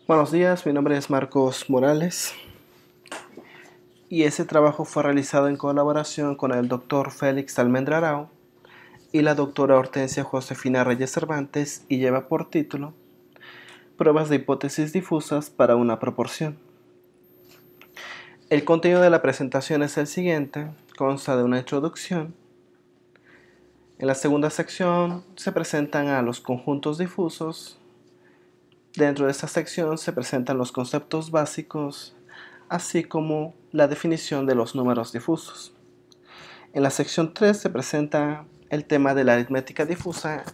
Buenos días, mi nombre es Marcos Morales y ese trabajo fue realizado en colaboración con el doctor Félix Almendra Arau y la doctora Hortensia Josefina Reyes Cervantes y lleva por título Pruebas de hipótesis difusas para una proporción. El contenido de la presentación es el siguiente, consta de una introducción. En la segunda sección se presentan a los conjuntos difusos. Dentro de esta sección se presentan los conceptos básicos, así como la definición de los números difusos. En la sección 3 se presenta el tema de la aritmética difusa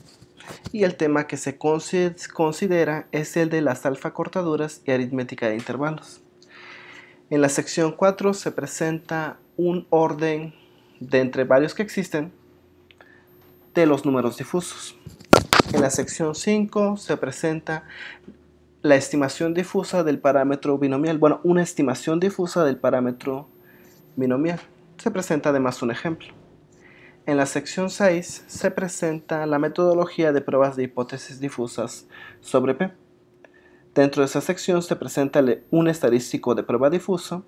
y el tema que se considera es el de las alfacortaduras y aritmética de intervalos. En la sección 4 se presenta un orden de entre varios que existen de los números difusos. En la sección 5 se presenta la estimación difusa del parámetro binomial. Bueno, una estimación difusa del parámetro binomial. Se presenta además un ejemplo. En la sección 6 se presenta la metodología de pruebas de hipótesis difusas sobre P. Dentro de esa sección se presenta un estadístico de prueba difuso,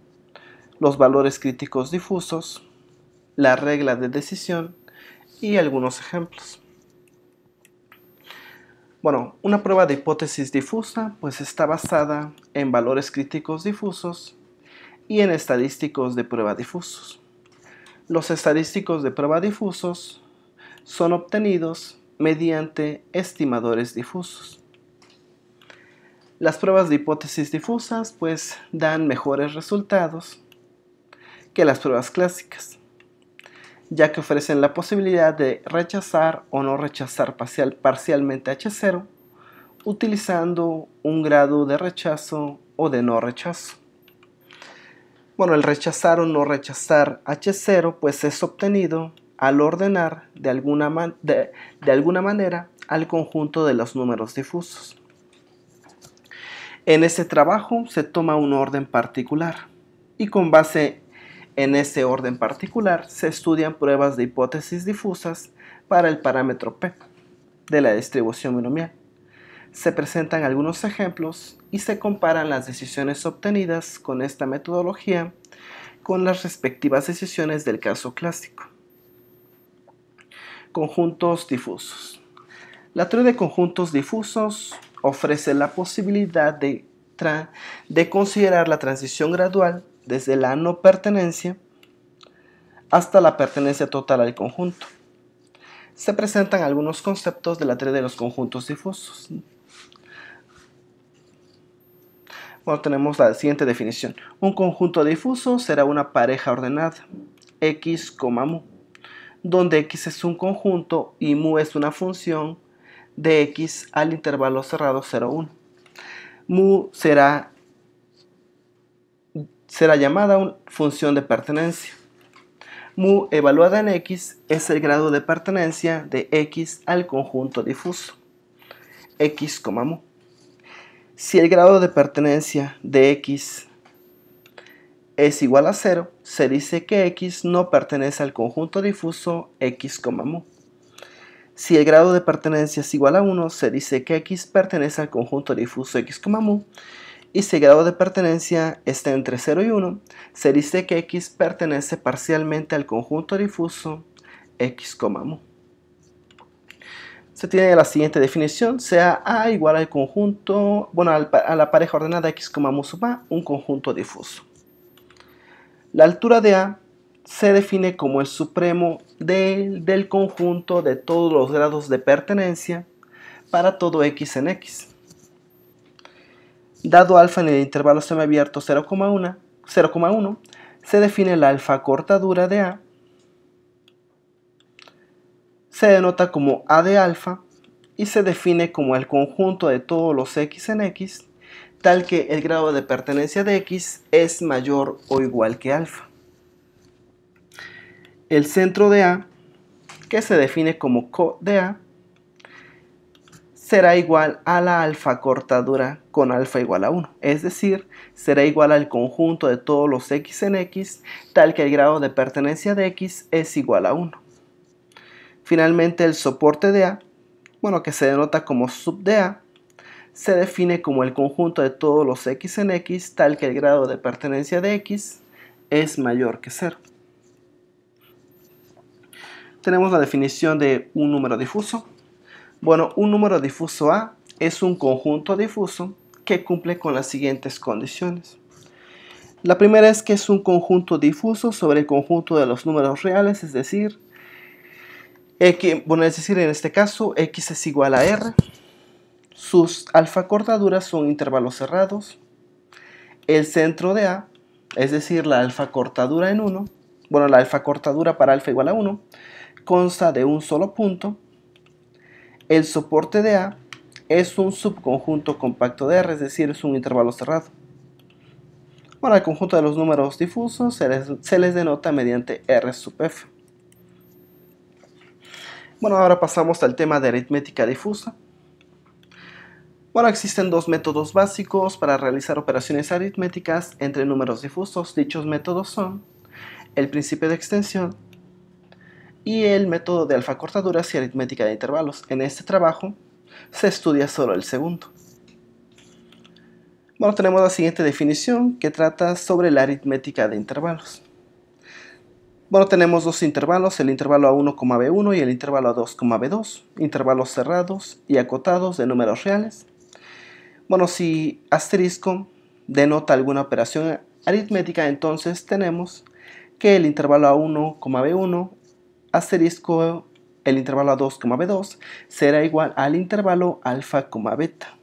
los valores críticos difusos, la regla de decisión y algunos ejemplos. Bueno, una prueba de hipótesis difusa pues está basada en valores críticos difusos y en estadísticos de prueba difusos. Los estadísticos de prueba difusos son obtenidos mediante estimadores difusos. Las pruebas de hipótesis difusas pues dan mejores resultados que las pruebas clásicas, ya que ofrecen la posibilidad de rechazar o no rechazar parcialmente H0 utilizando un grado de rechazo o de no rechazo. Bueno, el rechazar o no rechazar H0 pues es obtenido al ordenar de alguna manera al conjunto de los números difusos. En este trabajo se toma un orden particular y con base en ese orden particular se estudian pruebas de hipótesis difusas para el parámetro P de la distribución binomial. Se presentan algunos ejemplos y se comparan las decisiones obtenidas con esta metodología con las respectivas decisiones del caso clásico. Conjuntos difusos. La teoría de conjuntos difusos ofrece la posibilidad de considerar la transición gradual desde la no pertenencia hasta la pertenencia total al conjunto. Se presentan algunos conceptos de la teoría de los conjuntos difusos. Bueno, tenemos la siguiente definición. Un conjunto difuso será una pareja ordenada, x, mu, donde x es un conjunto y mu es una función de x al intervalo cerrado 0, 1. Mu será llamada una función de pertenencia. Mu evaluada en x es el grado de pertenencia de x al conjunto difuso, x, mu. Si el grado de pertenencia de x es igual a 0, se dice que x no pertenece al conjunto difuso x, mu. Si el grado de pertenencia es igual a 1, se dice que x pertenece al conjunto difuso x, mu. Y si el grado de pertenencia está entre 0 y 1, se dice que x pertenece parcialmente al conjunto difuso x, mu. Se tiene la siguiente definición, sea A igual al conjunto, a la pareja ordenada x, mu sub A, un conjunto difuso. La altura de A se define como el supremo del conjunto de todos los grados de pertenencia para todo x en x. Dado alfa en el intervalo semiabierto 0,1, se define la alfa cortadura de A. Se denota como A de alfa y se define como el conjunto de todos los x en x, tal que el grado de pertenencia de x es mayor o igual que alfa. El centro de A, que se define como co de A, será igual a la alfa cortadura con alfa igual a 1, es decir, será igual al conjunto de todos los x en x, tal que el grado de pertenencia de x es igual a 1. Finalmente el soporte de A, que se denota como sub de A, se define como el conjunto de todos los x en x, tal que el grado de pertenencia de x es mayor que 0. Tenemos la definición de un número difuso. Bueno, un número difuso A es un conjunto difuso que cumple con las siguientes condiciones. La primera es que es un conjunto difuso sobre el conjunto de los números reales, es decir, en este caso, x es igual a r. Sus alfa cortaduras son intervalos cerrados. El centro de A, es decir, la alfa cortadura en 1, la alfa cortadura para alfa igual a 1, consta de un solo punto. El soporte de A es un subconjunto compacto de R, es decir, es un intervalo cerrado. Al conjunto de los números difusos se les denota mediante R sub f. Ahora pasamos al tema de aritmética difusa. Existen dos métodos básicos para realizar operaciones aritméticas entre números difusos. Dichos métodos son el principio de extensión y el método de alfa cortaduras y aritmética de intervalos. En este trabajo se estudia solo el segundo. Tenemos la siguiente definición que trata sobre la aritmética de intervalos. Tenemos dos intervalos, el intervalo A1, B1 y el intervalo A2, B2, intervalos cerrados y acotados de números reales. Si asterisco denota alguna operación aritmética, entonces tenemos que el intervalo A1, B1, asterisco el intervalo A2, B2 será igual al intervalo alfa, beta,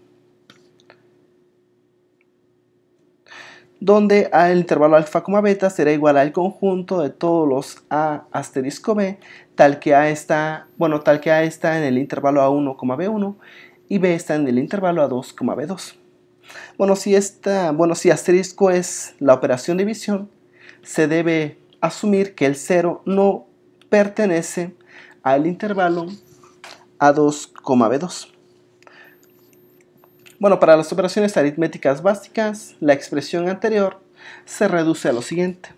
donde el intervalo alfa, beta será igual al conjunto de todos los A asterisco B, tal que A está en el intervalo A1, B1 y B está en el intervalo A2, B2. Si asterisco es la operación de división, se debe asumir que el 0 no pertenece al intervalo A2, B2. Para las operaciones aritméticas básicas, la expresión anterior se reduce a lo siguiente.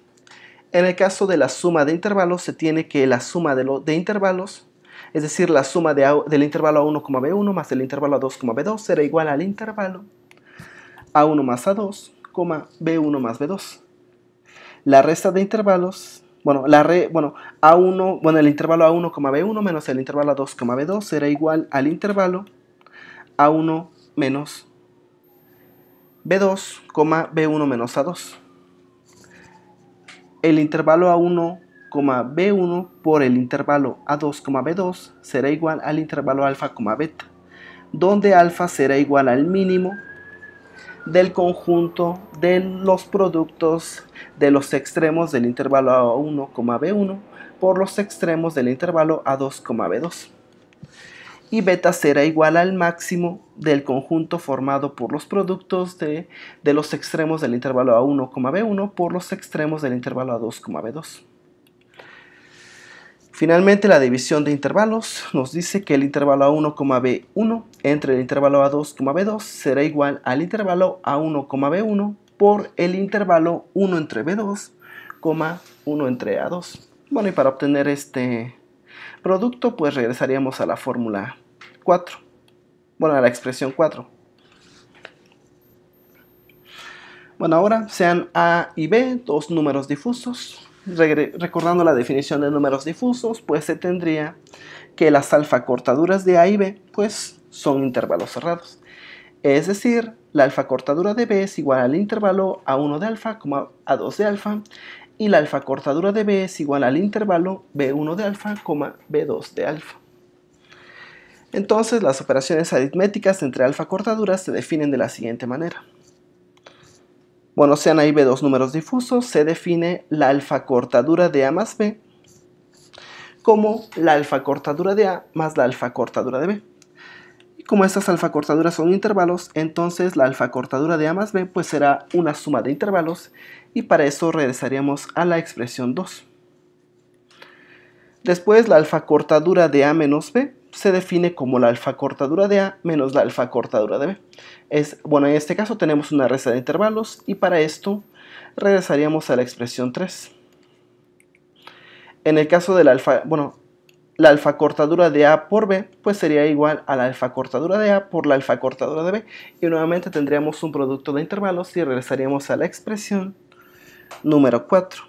En el caso de la suma de intervalos, se tiene que la suma de intervalos, es decir, la suma del intervalo A1, B1 más el intervalo A2, B2 será igual al intervalo A1 más A2, B1 más B2. La resta de intervalos, el intervalo A1, B1 menos el intervalo A2, B2 será igual al intervalo A1 menos B2, B1 menos A2. El intervalo A1, B1 por el intervalo A2, B2 será igual al intervalo alfa, beta, donde alfa será igual al mínimo del conjunto de los productos de los extremos del intervalo A1, B1 por los extremos del intervalo A2, B2. Y beta será igual al máximo del conjunto formado por los productos de los extremos del intervalo A1, B1 por los extremos del intervalo A2, B2. Finalmente, la división de intervalos nos dice que el intervalo A1, B1 entre el intervalo A2, B2 será igual al intervalo A1, B1 por el intervalo 1 entre B2, 1 entre A2. Y para obtener este producto, pues regresaríamos a la fórmula 4, a la expresión 4. Ahora sean A y B dos números difusos. Recordando la definición de números difusos, pues se tendría que las alfa cortaduras de A y B pues son intervalos cerrados. Es decir, la alfa cortadura de B es igual al intervalo A1 de alfa, A2 de alfa, y la alfa cortadura de B es igual al intervalo B1 de alfa, B2 de alfa. Entonces, las operaciones aritméticas entre alfa cortaduras se definen de la siguiente manera. Sean A y B dos números difusos, se define la alfa cortadura de A más B como la alfa cortadura de A más la alfa cortadura de B. Y como estas alfa cortaduras son intervalos, entonces la alfa cortadura de A más B pues será una suma de intervalos, y para eso regresaríamos a la expresión 2. Después, la alfa cortadura de A menos B se define como la alfa cortadura de A menos la alfa cortadura de B. En este caso tenemos una resta de intervalos, y para esto regresaríamos a la expresión 3. En el caso de la alfa, la alfa cortadura de A por B pues sería igual a la alfa cortadura de A por la alfa cortadura de B, y nuevamente tendríamos un producto de intervalos y regresaríamos a la expresión número 4.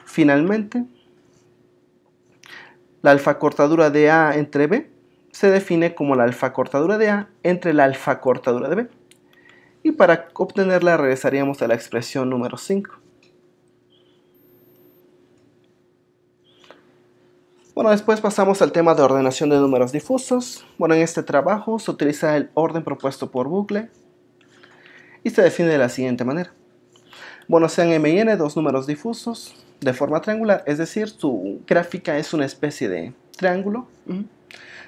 Finalmente, la alfa cortadura de A entre B se define como la alfa cortadura de A entre la alfa cortadura de B, y para obtenerla regresaríamos a la expresión número 5. Bueno, después pasamos al tema de ordenación de números difusos. Bueno, en este trabajo se utiliza el orden propuesto por Bucle y se define de la siguiente manera. Bueno, sean m y n dos números difusos de forma triangular, es decir, su gráfica es una especie de triángulo,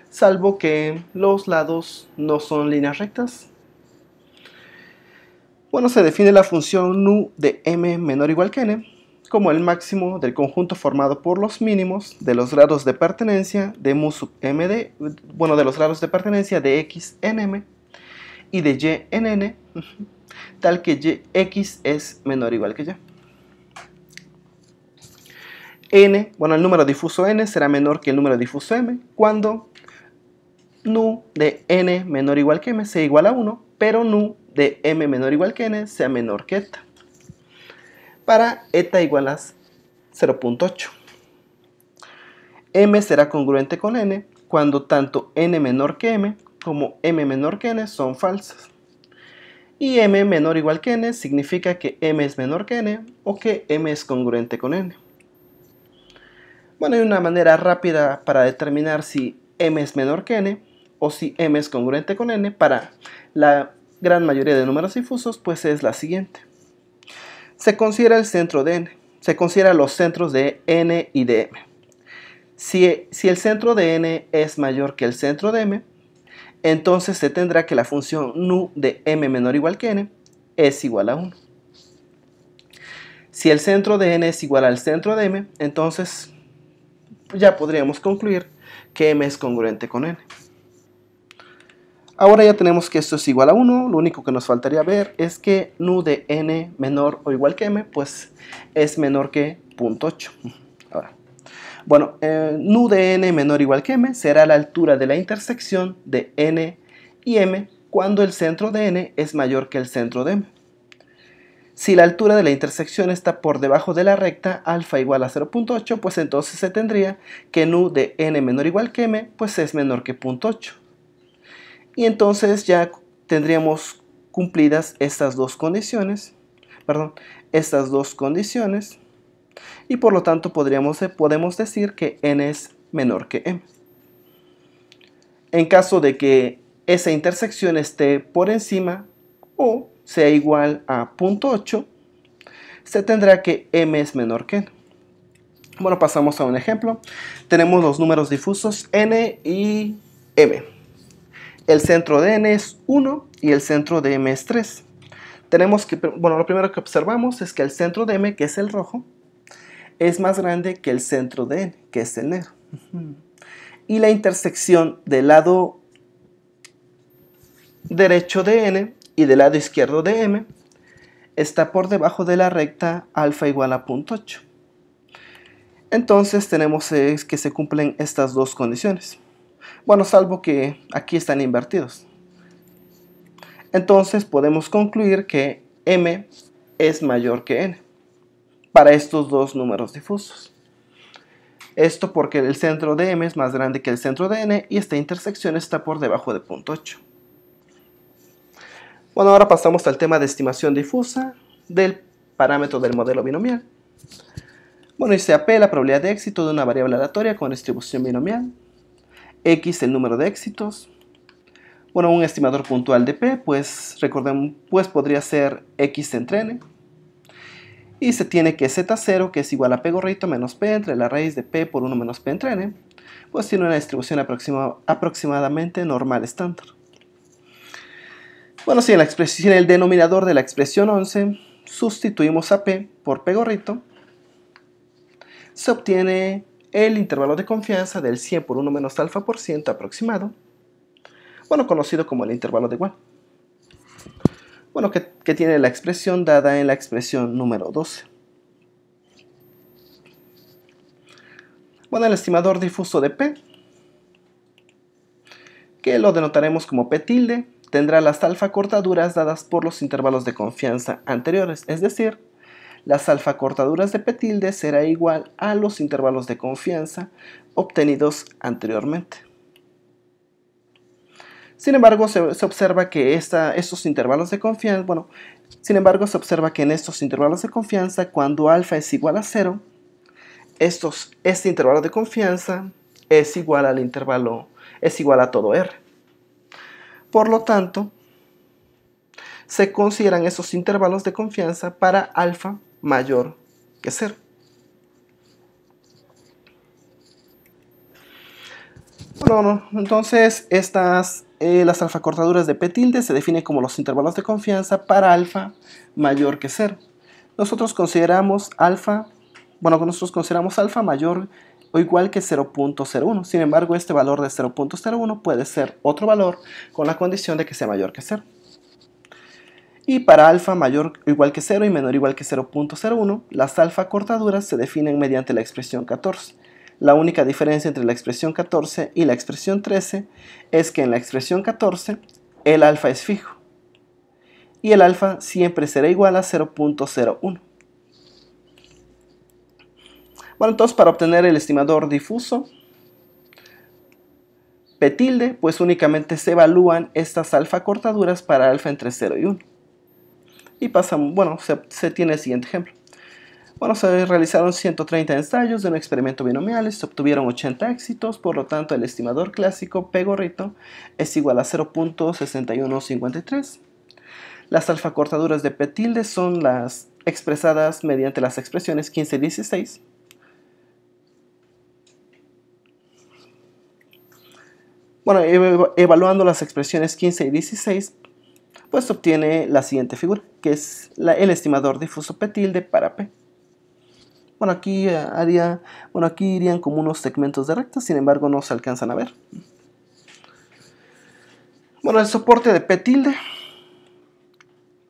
salvo que los lados no son líneas rectas. Bueno, se define la función nu de m menor o igual que n como el máximo del conjunto formado por los mínimos de los grados de pertenencia de mu sub md, bueno, de los grados de pertenencia de x en m y de y en n, tal que x es menor o igual que y. N, bueno, el número difuso n será menor que el número difuso m cuando nu de n menor o igual que m sea igual a 1, pero nu de m menor o igual que n sea menor que eta, para eta igual a 0.8. M será congruente con n cuando tanto n menor que m como m menor que n son falsas. Y m menor o igual que n significa que m es menor que n o que m es congruente con n. Bueno, hay una manera rápida para determinar si m es menor que n o si m es congruente con n para la gran mayoría de números difusos, pues es la siguiente. Se considera el centro de n, se considera los centros de n y de m. Si el centro de n es mayor que el centro de m, entonces se tendrá que la función nu de m menor o igual que n es igual a 1. Si el centro de n es igual al centro de m, entonces ya podríamos concluir que m es congruente con n. Ahora ya tenemos que esto es igual a 1, lo único que nos faltaría ver es que nu de n menor o igual que m, pues es menor que 0.8. Ahora, bueno, nu de n menor o igual que m será la altura de la intersección de n y m cuando el centro de n es mayor que el centro de m. Si la altura de la intersección está por debajo de la recta alfa igual a 0.8, pues entonces se tendría que nu de n menor o igual que m, pues es menor que 0.8. Y entonces ya tendríamos cumplidas estas dos condiciones, y por lo tanto podemos decir que n es menor que m. En caso de que esa intersección esté por encima o sea igual a 0.8, se tendrá que m es menor que n. Bueno, pasamos a un ejemplo. Tenemos los números difusos n y m. El centro de n es 1 y el centro de m es 3. Lo primero que observamos es que el centro de m, que es el rojo, es más grande que el centro de n, que es el negro. Y la intersección del lado derecho de n y del lado izquierdo de m está por debajo de la recta alfa igual a 0.8. Entonces tenemos que se cumplen estas dos condiciones. Bueno, salvo que aquí están invertidos. Entonces podemos concluir que m es mayor que n para estos dos números difusos. Esto porque el centro de m es más grande que el centro de n y esta intersección está por debajo de 0.8. Bueno, ahora pasamos al tema de estimación difusa del parámetro del modelo binomial. Bueno, y se apela la probabilidad de éxito de una variable aleatoria con distribución binomial. X el número de éxitos. Bueno, un estimador puntual de P, pues recordemos, pues podría ser X entre N. Y se tiene que Z0, que es igual a P gorrito menos P entre la raíz de P por 1 menos P entre N, pues tiene una distribución aproximadamente normal estándar. Bueno, si en el denominador de la expresión 11 sustituimos a P por P gorrito, se obtiene el intervalo de confianza del 100 por 1 menos alfa por ciento aproximado, bueno, conocido como el intervalo de igual. Bueno, que tiene la expresión dada en la expresión número 12. Bueno, el estimador difuso de P, que lo denotaremos como P tilde, tendrá las alfa cortaduras dadas por los intervalos de confianza anteriores, es decir, las alfa cortaduras de P tilde será igual a los intervalos de confianza obtenidos anteriormente. Sin embargo, se observa que estos intervalos de confianza, en estos intervalos de confianza, cuando alfa es igual a 0, este intervalo de confianza es igual a todo R. Por lo tanto, se consideran esos intervalos de confianza para alfa mayor que 0. Bueno, entonces las alfa cortaduras de P tilde se definen como los intervalos de confianza para alfa mayor que 0. Nosotros consideramos alfa mayor o igual que 0.01. Sin embargo, este valor de 0.01 puede ser otro valor con la condición de que sea mayor que 0. Y para alfa mayor o igual que 0 y menor o igual que 0.01, las alfa cortaduras se definen mediante la expresión 14. La única diferencia entre la expresión 14 y la expresión 13 es que en la expresión 14 el alfa es fijo y el alfa siempre será igual a 0.01. Bueno, entonces para obtener el estimador difuso P tilde, pues únicamente se evalúan estas alfa cortaduras para alfa entre 0 y 1. Y se tiene el siguiente ejemplo. Bueno, se realizaron 130 ensayos de un experimento binomial y se obtuvieron 80 éxitos, por lo tanto el estimador clásico P gorrito es igual a 0.6153. Las alfa cortaduras de P tilde son las expresadas mediante las expresiones 15 y 16. Bueno, evaluando las expresiones 15 y 16, pues se obtiene la siguiente figura, que es el estimador difuso P tilde para P. Bueno, aquí irían como unos segmentos de recta, sin embargo no se alcanzan a ver. Bueno, el soporte de P tilde,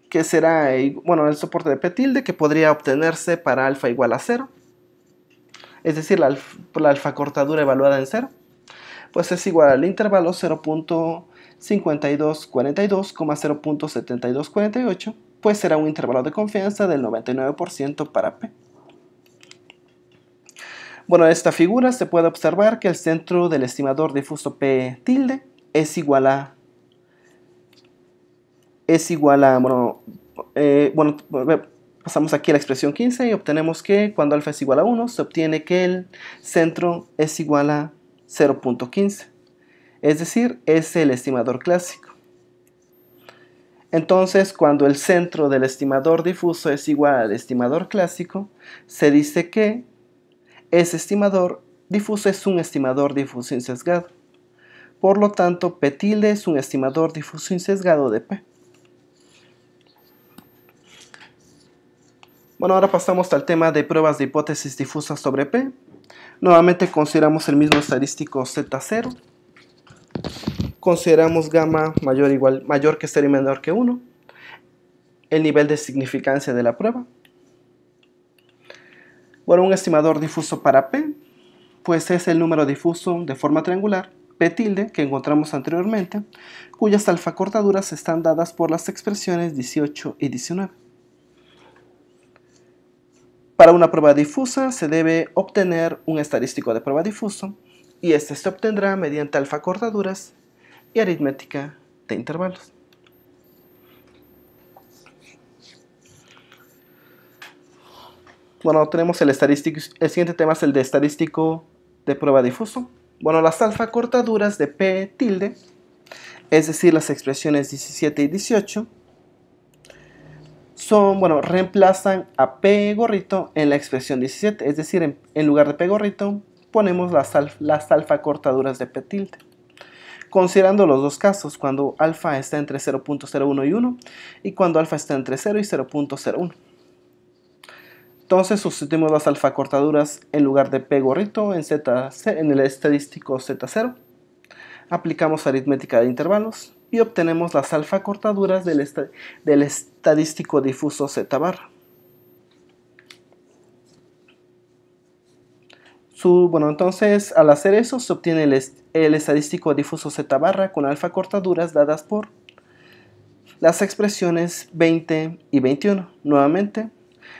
que será, el soporte de P tilde que podría obtenerse para alfa igual a 0, es decir, la alfa cortadura evaluada en 0, pues es igual al intervalo 0.5242, 0.7248, pues será un intervalo de confianza del 99% para P. Bueno, en esta figura se puede observar que el centro del estimador difuso P tilde es igual a pasamos aquí a la expresión 15 y obtenemos que cuando alfa es igual a 1 se obtiene que el centro es igual a 0.15, es decir, es el estimador clásico. Entonces, cuando el centro del estimador difuso es igual al estimador clásico, se dice que ese estimador difuso es un estimador difuso insesgado. Por lo tanto, P tilde es un estimador difuso insesgado de P. Bueno, ahora pasamos al tema de pruebas de hipótesis difusas sobre P. Nuevamente consideramos el mismo estadístico Z0. Consideramos gamma mayor que 0 y menor que 1. El nivel de significancia de la prueba. Bueno, un estimador difuso para P, pues es el número difuso de forma triangular, P tilde, que encontramos anteriormente, cuyas alfa cortaduras están dadas por las expresiones 18 y 19. Para una prueba difusa se debe obtener un estadístico de prueba difuso y este se obtendrá mediante alfa cortaduras y aritmética de intervalos. Bueno, tenemos el siguiente tema es el de estadístico de prueba difuso. Bueno, las alfa cortaduras de P tilde, es decir, las expresiones 17 y 18, reemplazan a P gorrito en la expresión 17, es decir, en lugar de P gorrito ponemos las alfa cortaduras de P tilde. Considerando los dos casos, cuando alfa está entre 0.01 y 1 y cuando alfa está entre 0 y 0.01. Entonces sustituimos las alfa cortaduras en lugar de P gorrito en el estadístico Z0. Aplicamos aritmética de intervalos y obtenemos las alfa cortaduras del estadístico difuso Z barra. Bueno, entonces al hacer eso se obtiene el estadístico difuso Z barra con alfa cortaduras dadas por las expresiones 20 y 21. Nuevamente,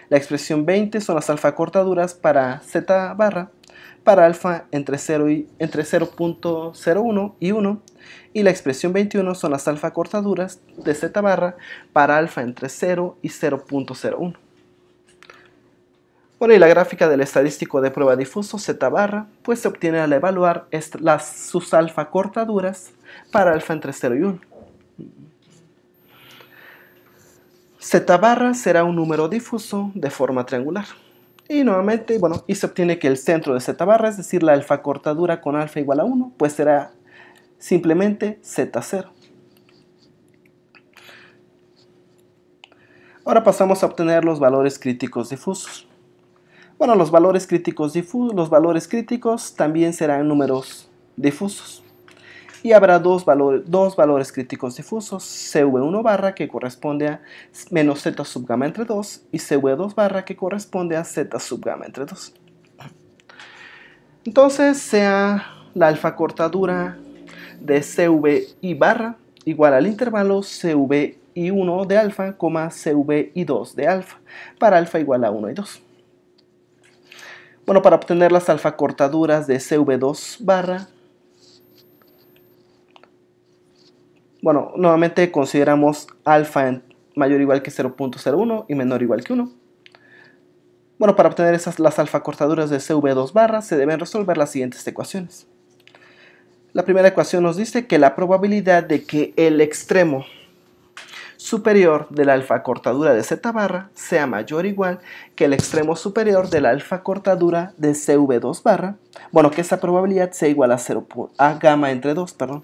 la expresión 20 son las alfa cortaduras para Z barra para alfa entre 0.01 y 1, y la expresión 21 son las alfa cortaduras de Z barra para alfa entre 0 y 0.01. Bueno, y la gráfica del estadístico de prueba difuso Z barra pues se obtiene al evaluar sus alfa cortaduras para alfa entre 0 y 1. Z barra será un número difuso de forma triangular. Y nuevamente, bueno, y se obtiene que el centro de Z barra, es decir, la alfa cortadura con alfa igual a 1, pues será simplemente Z0. Ahora pasamos a obtener los valores críticos difusos. Bueno, los valores críticos también serán números difusos. Y habrá dos valores críticos difusos, CV1 barra que corresponde a menos Z sub gamma entre 2 y CV2 barra que corresponde a Z sub gamma entre 2. Entonces sea la alfa cortadura de CVI barra igual al intervalo CVI1 de alfa, CVI2 de alfa, para alfa igual a 1 y 2. Bueno, para obtener las alfa cortaduras de CV2 barra, bueno, nuevamente consideramos alfa mayor o igual que 0.01 y menor o igual que 1. Bueno, para obtener las alfa cortaduras de CV2 barra se deben resolver las siguientes ecuaciones. La primera ecuación nos dice que la probabilidad de que el extremo superior de la alfa cortadura de Z barra sea mayor o igual que el extremo superior de la alfa cortadura de CV2 barra, bueno, que esa probabilidad sea igual a gamma entre 2, perdón.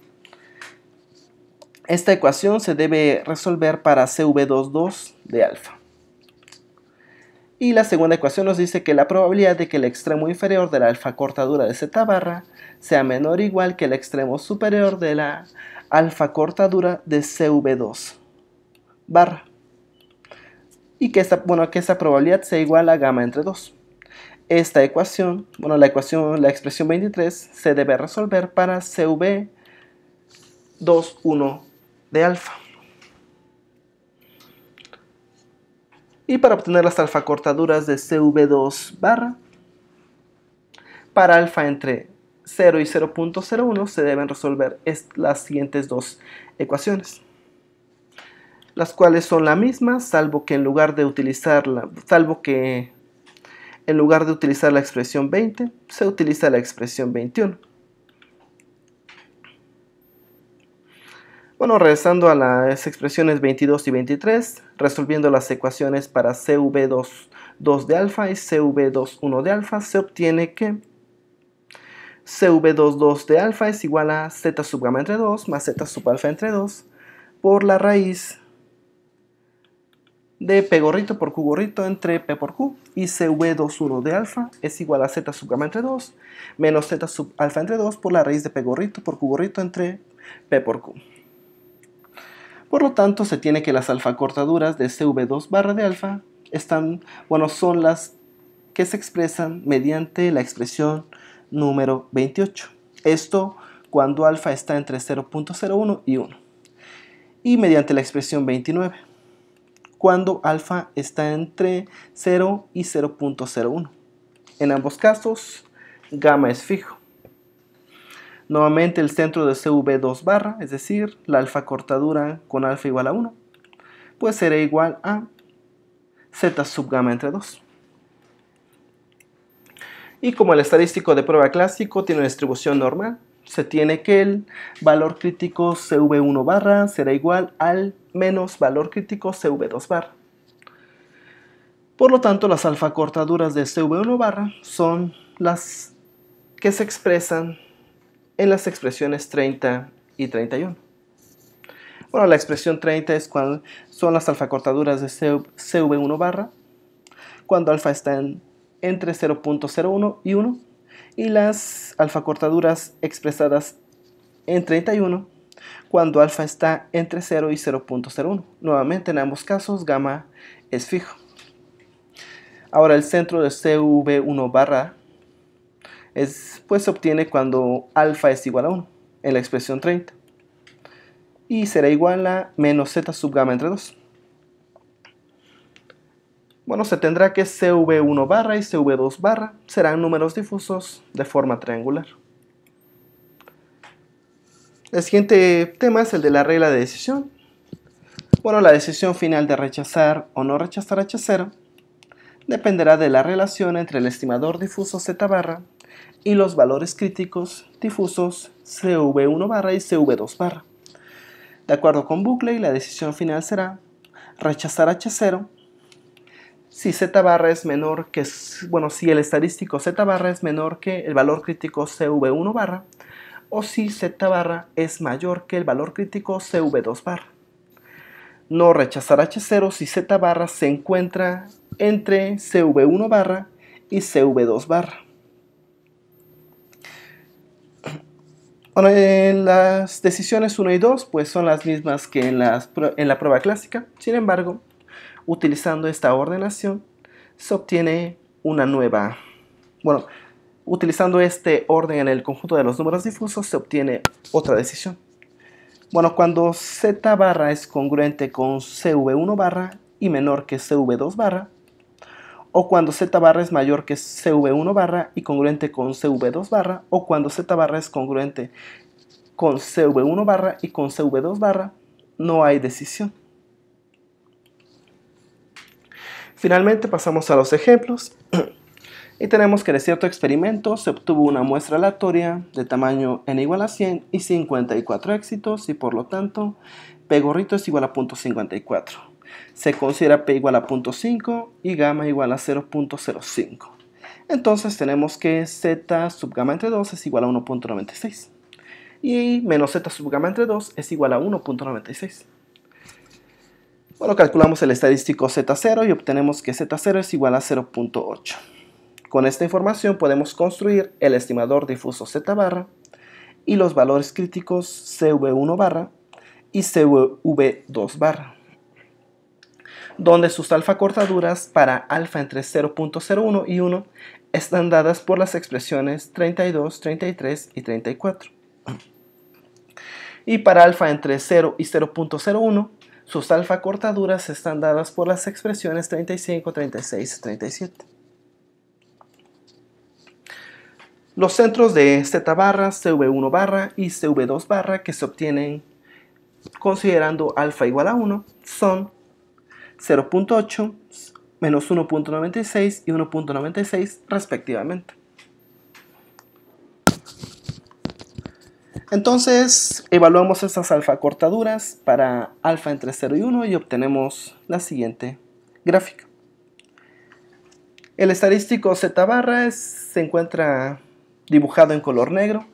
Esta ecuación se debe resolver para CV22 de alfa. Y la segunda ecuación nos dice que la probabilidad de que el extremo inferior de la alfa cortadura de Z barra sea menor o igual que el extremo superior de la alfa cortadura de CV2 barra. Y que esa probabilidad sea igual a gamma entre 2. Esta ecuación, bueno, la expresión 23 se debe resolver para CV21 de alfa. Y para obtener las alfa cortaduras de CV2 barra, para alfa entre 0 y 0.01 se deben resolver las siguientes dos ecuaciones, las cuales son la misma, salvo que en lugar de utilizar la expresión 20, se utiliza la expresión 21. Bueno, regresando a las expresiones 22 y 23, resolviendo las ecuaciones para CV2 de alfa y CV21 de alfa, se obtiene que CV22 de alfa es igual a Z sub gamma entre 2 más Z sub alfa entre 2 por la raíz de P gorrito por Q gorrito entre P por Q, y CV21 de alfa es igual a Z sub gamma entre 2 menos Z sub alfa entre 2 por la raíz de P gorrito por Q gorrito entre P por Q. Por lo tanto, se tiene que las alfa cortaduras de CV2 barra de alfa son las que se expresan mediante la expresión número 28. Esto cuando alfa está entre 0.01 y 1. Y mediante la expresión 29, cuando alfa está entre 0 y 0.01. En ambos casos, gamma es fijo. Nuevamente el centro de CV2 barra, es decir, la alfa cortadura con alfa igual a 1, pues será igual a Z sub gamma entre 2. Y como el estadístico de prueba clásico tiene una distribución normal, se tiene que el valor crítico CV1 barra será igual al menos valor crítico CV2 barra. Por lo tanto, las alfa cortaduras de CV1 barra son las que se expresan en las expresiones 30 y 31. Bueno, la expresión 30 son las alfa cortaduras de CV1 barra cuando alfa está entre 0.01 y 1, y las alfa cortaduras expresadas en 31 cuando alfa está entre 0 y 0.01. Nuevamente, en ambos casos, gamma es fijo. Ahora el centro de CV1 barra Pues se obtiene cuando alfa es igual a 1 en la expresión 30. Y será igual a menos z sub gamma entre 2. Bueno, se tendrá que CV1 barra y CV2 barra serán números difusos de forma triangular. El siguiente tema es el de la regla de decisión. Bueno, la decisión final de rechazar o no rechazar H0 dependerá de la relación entre el estimador difuso Z barra y los valores críticos difusos CV1 barra y CV2 barra. De acuerdo con Buckley, la decisión final será rechazar H0 si Z barra es menor que, si el estadístico Z barra es menor que el valor crítico CV1 barra o si Z barra es mayor que el valor crítico CV2 barra. No rechazar H0 si Z barra se encuentra entre CV1 barra y CV2 barra. Bueno, las decisiones 1 y 2 pues son las mismas que en la prueba clásica. Sin embargo, utilizando esta ordenación se obtiene una nueva. Bueno, utilizando este orden en el conjunto de los números difusos se obtiene otra decisión. Bueno, cuando Z barra es congruente con CV1 barra y menor que CV2 barra, o cuando Z barra es mayor que CV1 barra y congruente con CV2 barra, o cuando Z barra es congruente con CV1 barra y con CV2 barra, no hay decisión. Finalmente pasamos a los ejemplos y tenemos que de cierto experimento se obtuvo una muestra aleatoria de tamaño n igual a 100 y 54 éxitos y por lo tanto P gorrito es igual a 0.54. Se considera P igual a 0.5 y gamma igual a 0.05. Entonces tenemos que Z sub gamma entre 2 es igual a 1.96 y menos Z sub gamma entre 2 es igual a 1.96. Bueno, calculamos el estadístico Z0 y obtenemos que Z0 es igual a 0.8. Con esta información podemos construir el estimador difuso Z barra y los valores críticos CV1 barra y CV2 barra, donde sus alfa cortaduras para alfa entre 0.01 y 1 están dadas por las expresiones 32, 33 y 34. Y para alfa entre 0 y 0.01, sus alfa cortaduras están dadas por las expresiones 35, 36 y 37. Los centros de Z barra, CV1 barra y CV2 barra que se obtienen considerando alfa igual a 1 son 0.8, menos 1.96 y 1.96 respectivamente. Entonces evaluamos estas alfa cortaduras para alfa entre 0 y 1 y obtenemos la siguiente gráfica. El estadístico Z barra se encuentra dibujado en color negro,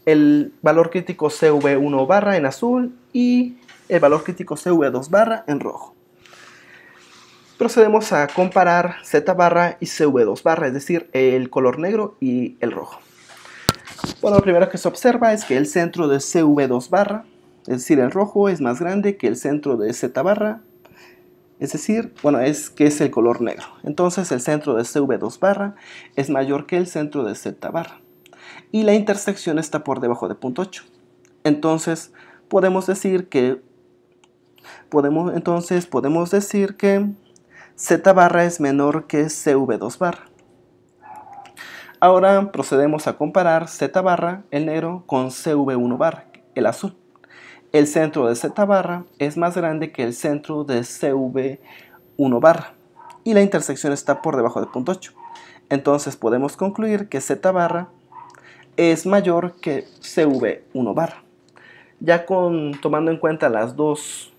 el valor crítico CV1 barra en azul y el valor crítico CV2 barra en rojo. Procedemos a comparar Z barra y CV2 barra, es decir, el color negro y el rojo. Bueno, lo primero que se observa es que el centro de CV2 barra, es decir, el rojo, es más grande que el centro de Z barra, es decir, es el color negro. Entonces el centro de CV2 barra es mayor que el centro de Z barra. Y la intersección está por debajo de 0.8. Entonces podemos decir que Z barra es menor que CV2 barra. Ahora procedemos a comparar Z barra, el negro, con CV1 barra, el azul. El centro de Z barra es más grande que el centro de CV1 barra y la intersección está por debajo de 0.8. Entonces podemos concluir que Z barra es mayor que CV1 barra. Ya tomando en cuenta las dos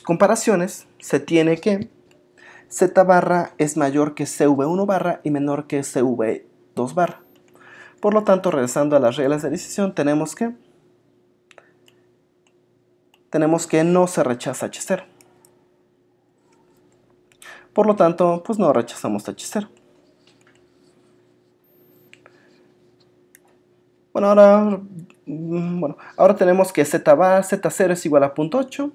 comparaciones, se tiene que Z barra es mayor que CV1 barra y menor que CV2 barra. Por lo tanto, regresando a las reglas de decisión, tenemos que no se rechaza H0. Por lo tanto, pues no rechazamos H0. Ahora tenemos que Z0 es igual a 0.8.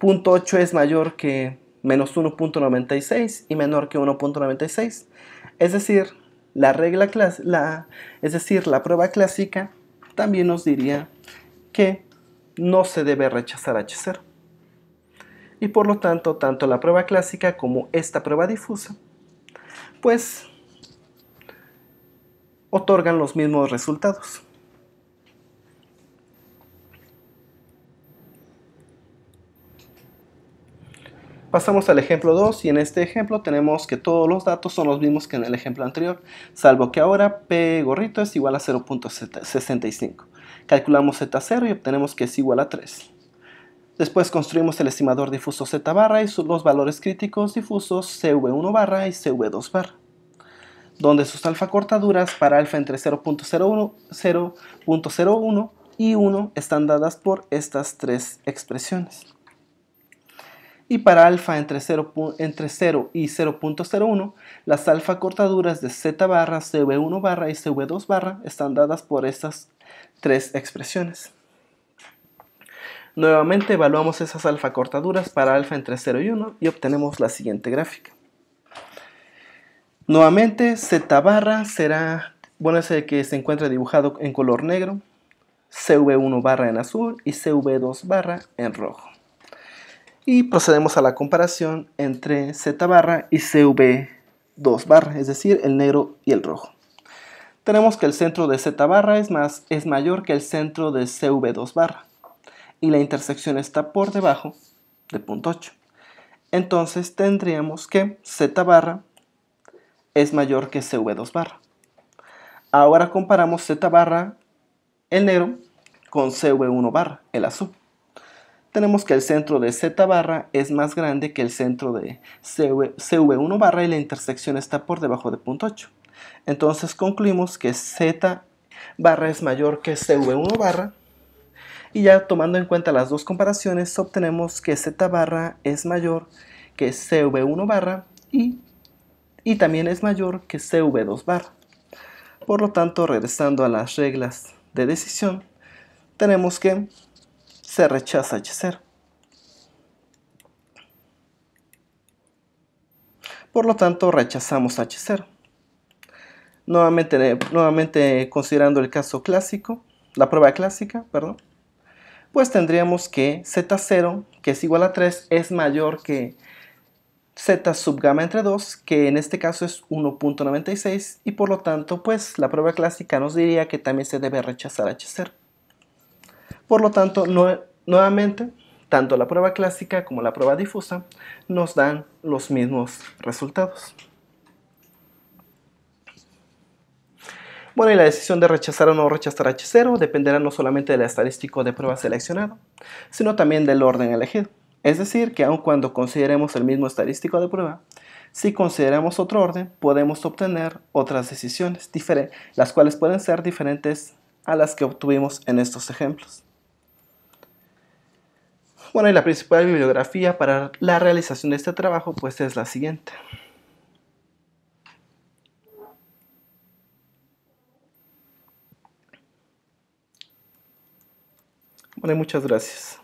0.8 es mayor que menos 1.96 y menor que 1.96. Es decir, la prueba clásica también nos diría que no se debe rechazar H0. Y por lo tanto, tanto la prueba clásica como esta prueba difusa, pues otorgan los mismos resultados. Pasamos al ejemplo 2 y en este ejemplo tenemos que todos los datos son los mismos que en el ejemplo anterior, salvo que ahora P gorrito es igual a 0.65. Calculamos Z0 y obtenemos que es igual a 3. Después construimos el estimador difuso Z barra y los valores críticos difusos CV1 barra y CV2 barra, donde sus alfa cortaduras para alfa entre 0.01 y 1 están dadas por estas tres expresiones. Y para alfa entre 0 y 0.01, las alfa cortaduras de Z barra, CV1 barra y CV2 barra están dadas por estas tres expresiones. Nuevamente evaluamos esas alfa cortaduras para alfa entre 0 y 1 y obtenemos la siguiente gráfica. Nuevamente Z barra será, bueno, ese que se encuentra dibujado en color negro, CV1 barra en azul y CV2 barra en rojo. Y procedemos a la comparación entre Z barra y CV2 barra, es decir, el negro y el rojo. Tenemos que el centro de Z barra es mayor que el centro de CV2 barra y la intersección está por debajo de 0.8. Entonces tendríamos que Z barra es mayor que CV2 barra. Ahora comparamos Z barra, el negro, con CV1 barra, el azul. Tenemos que el centro de Z barra es más grande que el centro de CV1 barra y la intersección está por debajo de 0.8. Entonces concluimos que Z barra es mayor que CV1 barra y ya tomando en cuenta las dos comparaciones obtenemos que Z barra es mayor que CV1 barra y también es mayor que CV2 barra. Por lo tanto, regresando a las reglas de decisión, tenemos que se rechaza H0. Por lo tanto, rechazamos H0. Nuevamente considerando el caso clásico, la prueba clásica, perdón, pues tendríamos que Z0, que es igual a 3, es mayor que Z sub gamma entre 2, que en este caso es 1.96, y por lo tanto, pues la prueba clásica nos diría que también se debe rechazar H0. Por lo tanto, nuevamente, tanto la prueba clásica como la prueba difusa nos dan los mismos resultados. Bueno, y la decisión de rechazar o no rechazar H0 dependerá no solamente del estadístico de prueba seleccionado, sino también del orden elegido. Es decir, que aun cuando consideremos el mismo estadístico de prueba, si consideramos otro orden, podemos obtener otras decisiones, las cuales pueden ser diferentes a las que obtuvimos en estos ejemplos. Bueno, y la principal bibliografía para la realización de este trabajo pues es la siguiente. Bueno, y muchas gracias.